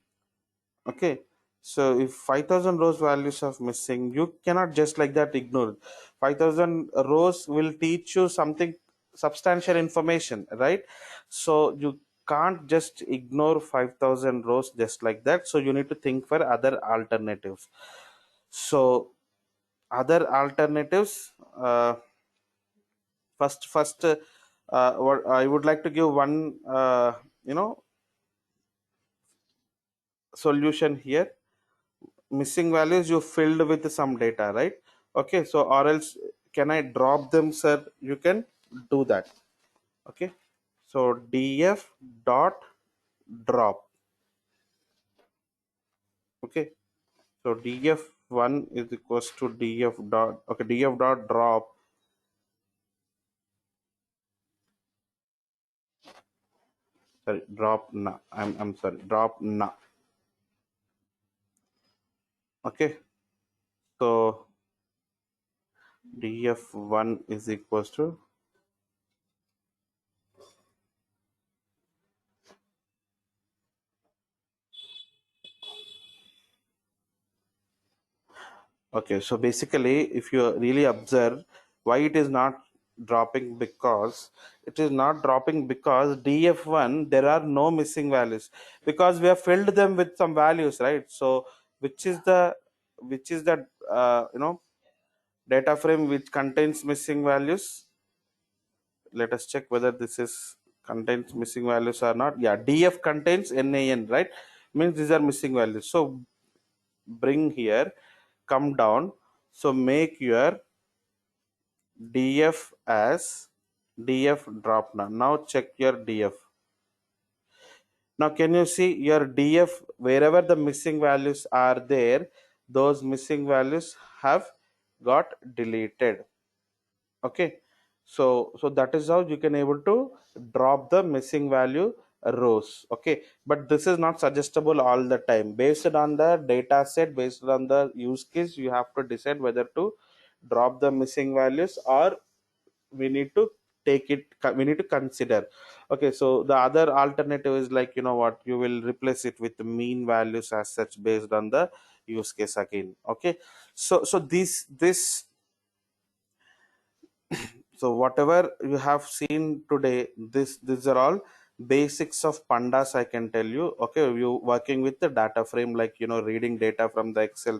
Okay, so if 5,000 rows values of missing, you cannot just like that ignore it. 5,000 rows will teach you something substantial information, right? So you can't just ignore 5,000 rows just like that. So you need to think for other alternatives. So other alternatives, first what I would like to give one you know solution here. Missing values you filled with some data, right? Okay, so or else can I drop them, sir? You can do that. Okay, so df dot drop. Okay, so df1 is equals to df dot, okay, df dot drop. Sorry, drop na, I'm sorry, drop na. Okay, so df1 is equals to, okay, so basically if you really observe, Why it is not dropping? Because it is not dropping because df1 there are no missing values, because we have filled them with some values, right? So which is the data frame which contains missing values? Let us check whether this is contains missing values or not. Yeah, df contains nan, right? Means these are missing values. So bring here, come down, so make your df as df drop now. Now check your df. Now can you see your df, wherever the missing values are there, those missing values have got deleted. Okay, so that is how you can able to drop the missing value rows. Okay, but this is not suggestible all the time. Based on the data set, based on the use case, you have to decide whether to drop the missing values, or we need to we need to consider. Okay, so the other alternative is like, what, you will replace it with the mean values as such based on the use case again. Okay, so this so whatever you have seen today, these are all basics of pandas, I can tell you. Okay, you working with the data frame, like, reading data from the excel,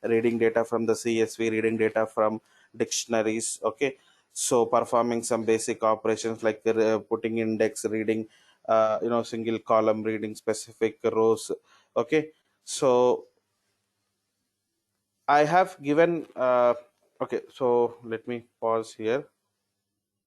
reading data from the csv, reading data from dictionaries. Okay, so performing some basic operations like putting index, reading single column, reading specific rows. Okay, so I have given okay, so let me pause here.